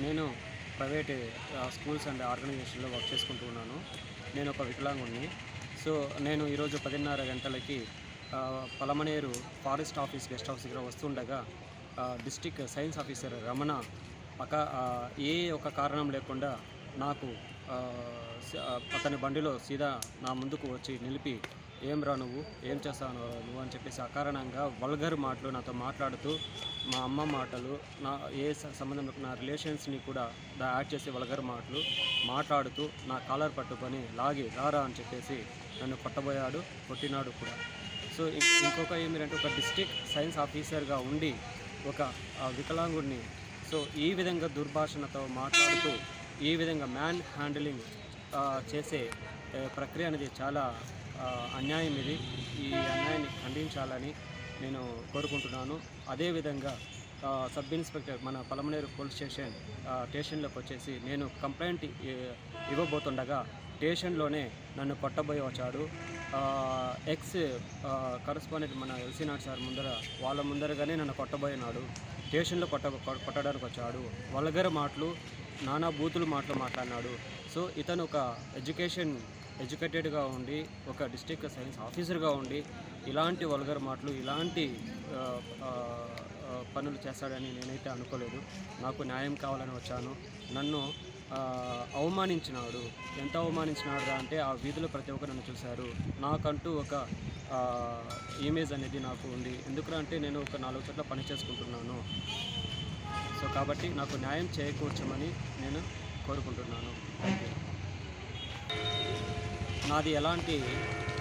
నేను private schools and ఆర్గనైజేషన్లో work చేసుకుంటూ ఉన్నాను. నేను ఒక వికలాంగుడిని. సో నేను ఈరోజు 10:30 గంటలకి Palamaner forest office guest house దగ్గర వస్తుండగా డిస్ట్రిక్ట్ సైన్స్ ఆఫీసర్ రమణ ఏ ఒక కారణం లేకుండా నాకు అతని బండిలో సీదా నా ముందుకు వచ్చి నిలిపి, ఏం రా నువ్వు, ఏం చేస్తావు నువ్వు అని చెప్పేసి అకారణంగా వల్గర్ మాటలు నాతో మాట్లాడుతూ, మా అమ్మ మాటలు, నా సంబంధం నా రిలేషన్స్ని కూడా యాడ్ చేసి వల్గర్ మాటలు మాట్లాడుతూ నా కాలర్ పట్టుకొని లాగి రారా అని చెప్పేసి నన్ను కొట్టినాడు కూడా. సో ఇంకొక ఏమిటంటే, ఒక డిస్ట్రిక్ట్ సైన్స్ ఆఫీసర్గా ఉండి ఒక వికలాంగుడిని సో ఈ విధంగా దుర్భాషణతో మాట్లాడుతూ ఈ విధంగా మ్యాన్ హ్యాండిలింగ్ చేసే ప్రక్రియ అనేది చాలా అన్యాయం. ఈ అన్యాయాన్ని ఖండించాలని నేను కోరుకుంటున్నాను. అదేవిధంగా సబ్ ఇన్స్పెక్టర్ మన పలమనేరు పోలీస్ స్టేషన్లోకి వచ్చేసి నేను కంప్లైంట్ ఇవ్వబోతుండగా స్టేషన్లోనే నన్ను కొట్టబోయి వచ్చాడు. ఎక్స్ కరస్పాండెంట్ మన ఎల్సీనాథ్ సార్ వాళ్ళ ముందరగానే నన్ను కొట్టబోయినాడు. స్టేషన్లో కొట్టడానికి వచ్చాడు. వల్గర్ మాటలు, నానా బూతులు మాట్లాడినాడు. సో ఇతను ఒక ఎడ్యుకేటెడ్గా ఉండి ఒక డిస్ట్రిక్ట్ సైన్స్ ఆఫీసర్గా ఉండి ఇలాంటి వల్గర్ మాటలు, ఇలాంటి పనులు చేస్తాడని నేనైతే అనుకోలేదు. నాకు న్యాయం కావాలని వచ్చాను. నన్ను అవమానించినాడు. ఎంత అవమానించినాడు అంటే, ఆ వీధిలో ప్రతి ఒక్కరు నన్ను చూశారు. నాకంటూ ఒక ఇమేజ్ అనేది నాకు ఉంది. ఎందుకంటే నేను ఒక 4 చోట్ల పని చేసుకుంటున్నాను. సో కాబట్టి నాకు న్యాయం చేకూర్చమని నేను కోరుకుంటున్నాను. నాది ఎలాంటి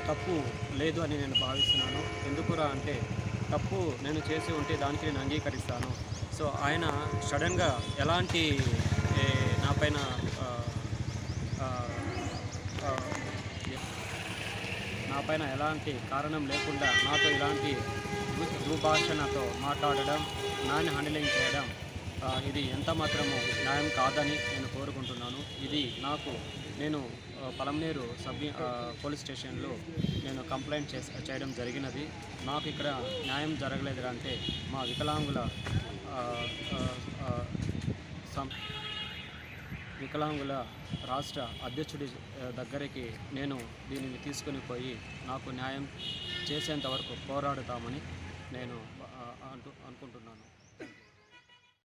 తప్పు లేదు అని నేను భావిస్తున్నాను. ఎందుకురా అంటే, తప్పు నేను చేసి ఉంటే దానికి నేను అంగీకరిస్తాను. సో ఆయన సడన్గా ఎలాంటి నా పైన ఎలాంటి కారణం లేకుండా నాతో ఇలాంటి దుర్భాషణతో మాట్లాడడం, మ్యాన్ హ్యాండిలింగ్ చేయడం ఇది ఎంత మాత్రము న్యాయం కాదని నేను కోరుకుంటున్నాను. ఇది నేను పలమనేరు పోలీస్ స్టేషన్లో నేను కంప్లైంట్ చేయడం జరిగినది. నాకు ఇక్కడ న్యాయం జరగలేదు అంటే మా వికలాంగుల రాష్ట్ర అధ్యక్షుడి దగ్గరికి నేను దీనిని తీసుకొని పోయి నాకు న్యాయం చేసేంత వరకు పోరాడుతామని నేను అనుకుంటున్నాను.